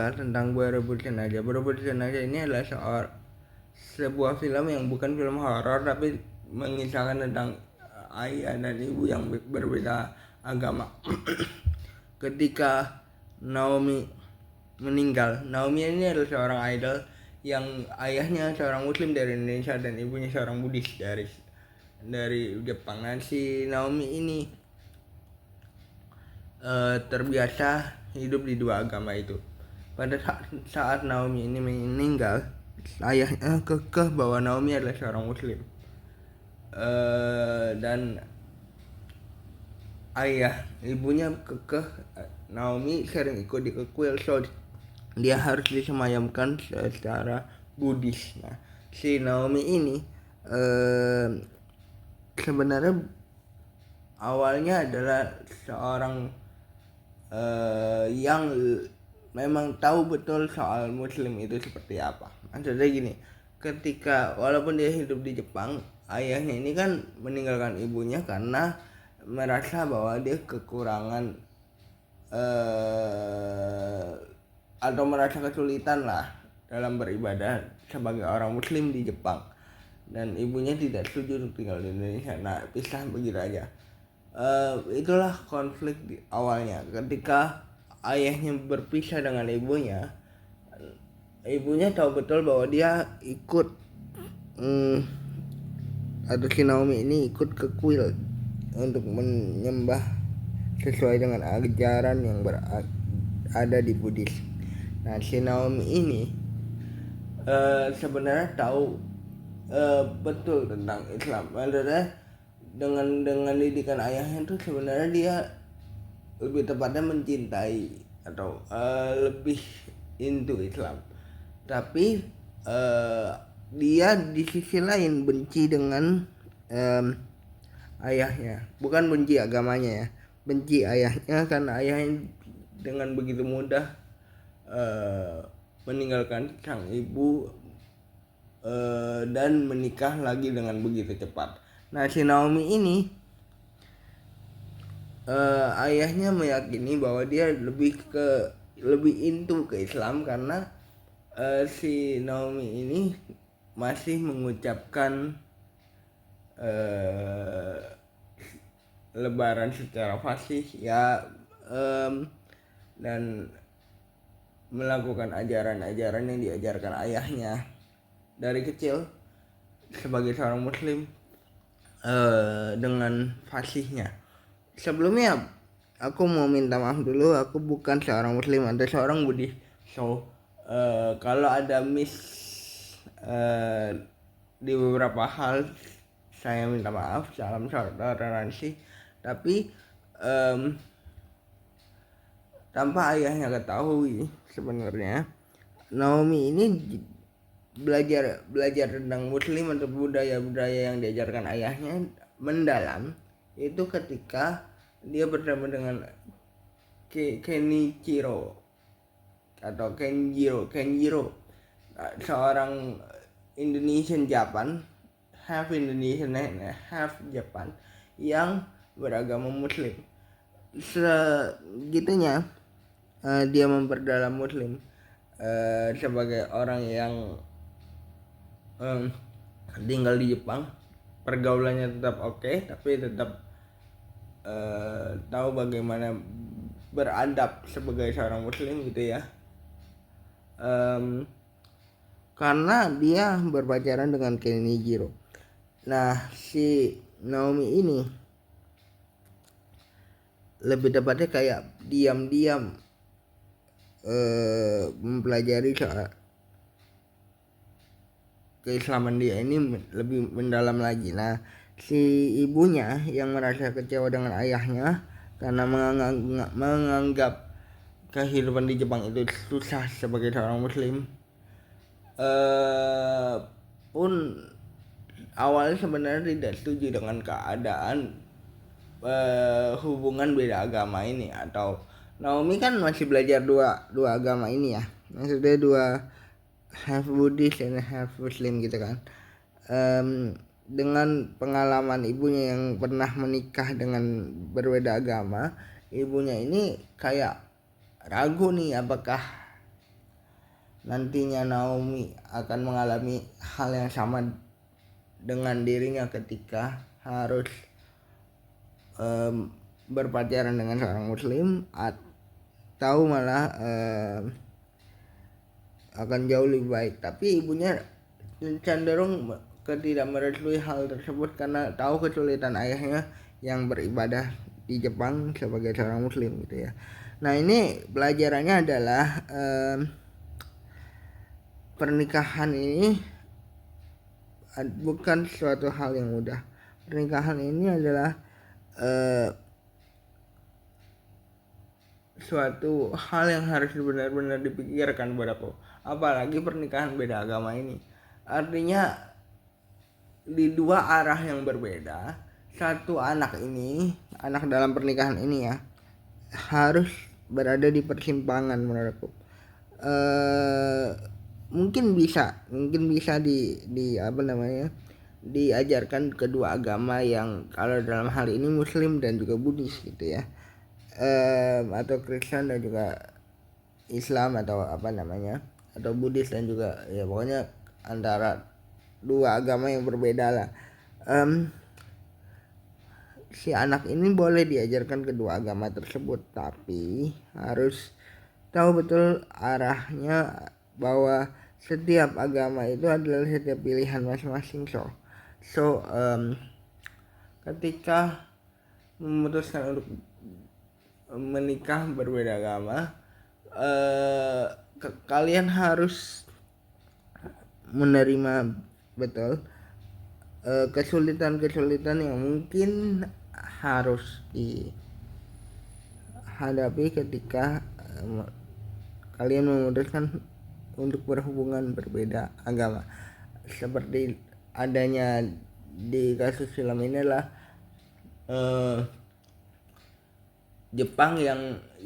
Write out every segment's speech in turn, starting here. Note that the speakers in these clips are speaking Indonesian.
membahas tentang Berebut Sengaja. Berebut Sengaja ini adalah sebuah film yang bukan film horor tapi mengisahkan tentang ayah dan ibu yang berbeda agama. Ketika Naomi meninggal, Naomi ini adalah seorang idol yang ayahnya seorang muslim dari Indonesia dan ibunya seorang Buddhis dari Jepang. Nah, si Naomi ini terbiasa hidup di dua agama itu. Pada saat Naomi ini meninggal, ayahnya kekeh bahwa Naomi adalah seorang muslim. Dan ibunya kekeh Naomi sering ikut di kuil, so dia harus disemayamkan secara Buddhis. Nah, si Naomi ini sebenarnya awalnya adalah seorang yang memang tahu betul soal muslim itu seperti apa. Maksudnya gini, ketika walaupun dia hidup di Jepang, ayahnya ini kan meninggalkan ibunya karena merasa bahwa dia kekurangan atau merasa kesulitan lah dalam beribadah sebagai orang muslim di Jepang, dan ibunya tidak setuju untuk tinggal di Indonesia. Nah, pisah begitu aja. Itulah konflik di awalnya. Ketika ayahnya berpisah dengan ibunya tahu betul bahwa dia ikut atau si Naomi ini ikut ke kuil untuk menyembah sesuai dengan ajaran yang ada di Buddhis. Nah, si Naomi ini sebenarnya tahu betul tentang Islam. Maksudnya dengan didikan ayahnya itu sebenarnya dia lebih tepatnya mencintai atau lebih into Islam, tapi dia di sisi lain benci dengan ayahnya. Bukan benci agamanya ya, benci ayahnya karena ayahnya dengan begitu mudah meninggalkan sang ibu dan menikah lagi dengan begitu cepat. Nah, si Naomi ini ayahnya meyakini bahwa dia lebih into ke Islam karena si Naomi ini masih mengucapkan Lebaran secara fasih ya, dan melakukan ajaran-ajaran yang diajarkan ayahnya dari kecil sebagai seorang muslim dengan fasihnya. Sebelumnya aku mau minta maaf dulu, aku bukan seorang muslim atau seorang Buddhis. So kalau ada di beberapa hal, saya minta maaf, salam toleransi. Tapi tanpa ayahnya ketahui, sebenarnya Naomi ini belajar tentang muslim atau budaya yang diajarkan ayahnya mendalam itu ketika dia bersama dengan Kenjiro, seorang Indonesian Japan, half Indonesian half Japan, yang beragama muslim. Segitunya dia memperdalam muslim sebagai orang yang tinggal di Jepang. Pergaulannya tetap oke, tapi tetap tahu bagaimana beradab sebagai seorang muslim gitu ya. Karena dia berpacaran dengan Kenjiro. Nah, si Naomi ini lebih tepatnya kayak diam-diam mempelajari soal keislaman dia ini lebih mendalam lagi. Nah, si ibunya yang merasa kecewa dengan ayahnya karena menganggap kehidupan di Jepang itu susah sebagai seorang muslim, pun awalnya sebenarnya tidak setuju dengan keadaan hubungan beda agama ini. Atau Naomi kan masih belajar dua agama ini ya, maksudnya dua half Buddhist dan half Muslim gitu kan. Dengan pengalaman ibunya yang pernah menikah dengan berbeda agama, ibunya ini kayak ragu nih apakah nantinya Naomi akan mengalami hal yang sama dengan dirinya ketika harus berpacaran dengan seorang muslim, atau malah akan jauh lebih baik. Tapi ibunya cenderung tidak merestui hal tersebut karena tahu kesulitan ayahnya yang beribadah di Jepang sebagai seorang muslim gitu ya. Nah, ini pelajarannya adalah pernikahan ini bukan suatu hal yang mudah. Pernikahan ini adalah suatu hal yang harus benar-benar dipikirkan buat aku. Apalagi pernikahan beda agama ini. Artinya di dua arah yang berbeda, satu anak dalam pernikahan ini ya, harus berada di persimpangan menurutku. Mungkin bisa di apa namanya, diajarkan kedua agama yang kalau dalam hal ini Muslim dan juga Buddhis gitu ya, atau Kristen dan juga Islam, atau apa namanya, atau Buddhis dan juga ya pokoknya antara dua agama yang berbeda lah. Si anak ini boleh diajarkan kedua agama tersebut, tapi harus tahu betul arahnya, bahwa setiap agama itu adalah setiap pilihan masing-masing. Ketika memutuskan untuk menikah berbeda agama, kalian harus menerima betul kesulitan-kesulitan yang mungkin harus dihadapi ketika kalian memutuskan untuk berhubungan berbeda agama. Seperti adanya di kasus film ini adalah Jepang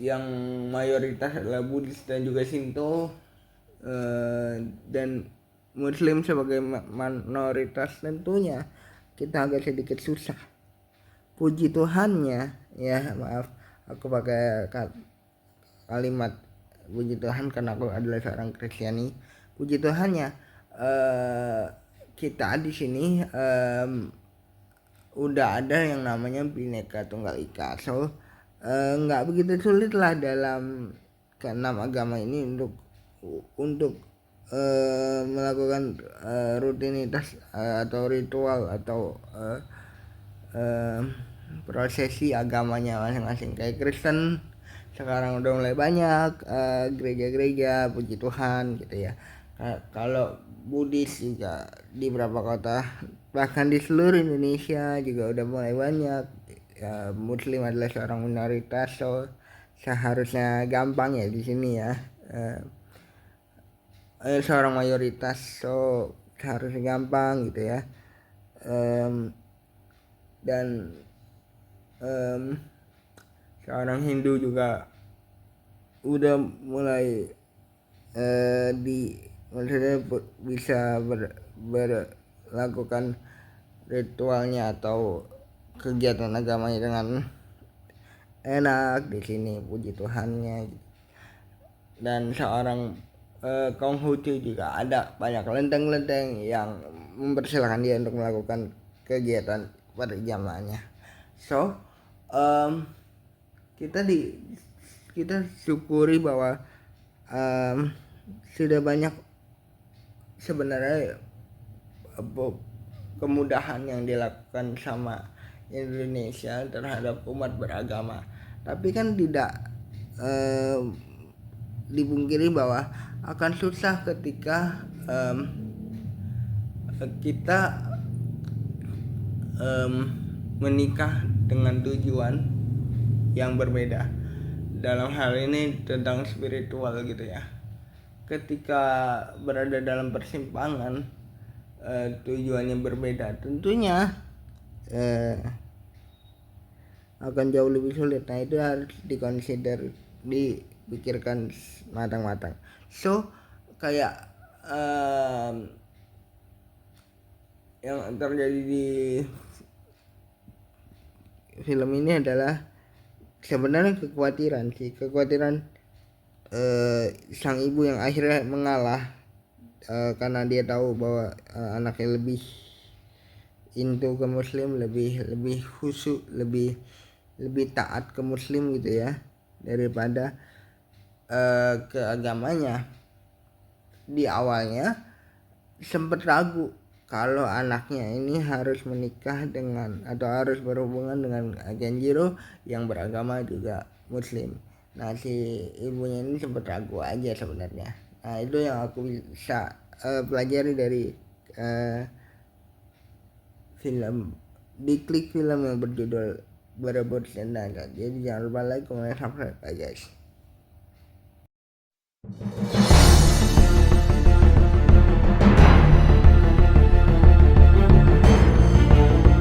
yang mayoritas adalah Buddhis dan juga Shinto, dan Muslim sebagai minoritas. Tentunya kita agak sedikit susah. Puji Tuhannya ya, maaf aku pakai kalimat puji Tuhan karena aku adalah seorang Kristiani. Puji Tuhannya kita di sini udah ada yang namanya Bhinneka Tunggal Ika. Nggak begitu sulit lah dalam keenam agama ini untuk melakukan rutinitas atau ritual atau prosesi agamanya masing-masing. Kayak Kristen sekarang udah mulai banyak gereja-gereja, puji Tuhan gitu ya. Kalau Buddhis juga di beberapa kota, bahkan di seluruh Indonesia juga udah mulai banyak. Muslim adalah seorang minoritas, seharusnya gampang ya di sini ya. Seorang mayoritas, seharusnya gampang gitu ya. Dan seorang Hindu juga udah mulai maksudnya bisa melakukan ritualnya atau kegiatan agamanya dengan enak di sini, puji Tuhannya. Dan seorang Konghucu juga ada banyak lenteng-lenteng yang mempersilahkan dia untuk melakukan kegiatan berjamaahnya. Kita syukuri bahwa sudah banyak sebenarnya kemudahan yang dilakukan sama Indonesia terhadap umat beragama. Tapi kan tidak dipungkiri bahwa akan susah ketika kita menikah dengan tujuan yang berbeda. Dalam hal ini tentang spiritual gitu ya. Ketika berada dalam persimpangan, tujuannya berbeda, tentunya akan jauh lebih sulit. Nah, itu harus dipikirkan matang-matang. Kayak yang terjadi di film ini adalah sebenarnya kekhawatiran sang ibu yang akhirnya mengalah karena dia tahu bahwa anaknya lebih into ke muslim, lebih khusyuk, lebih taat ke muslim gitu ya daripada ke agamanya. Di awalnya sempat ragu kalau anaknya ini harus menikah dengan atau harus berhubungan dengan Genjiro yang beragama juga muslim. Nah, si ibunya ini sempat ragu aja sebenarnya. Nah, itu yang aku bisa pelajari dari film diklik film yang berjudul Berebut Senjata. Jadi jangan lupa like, comment, subscribe guys.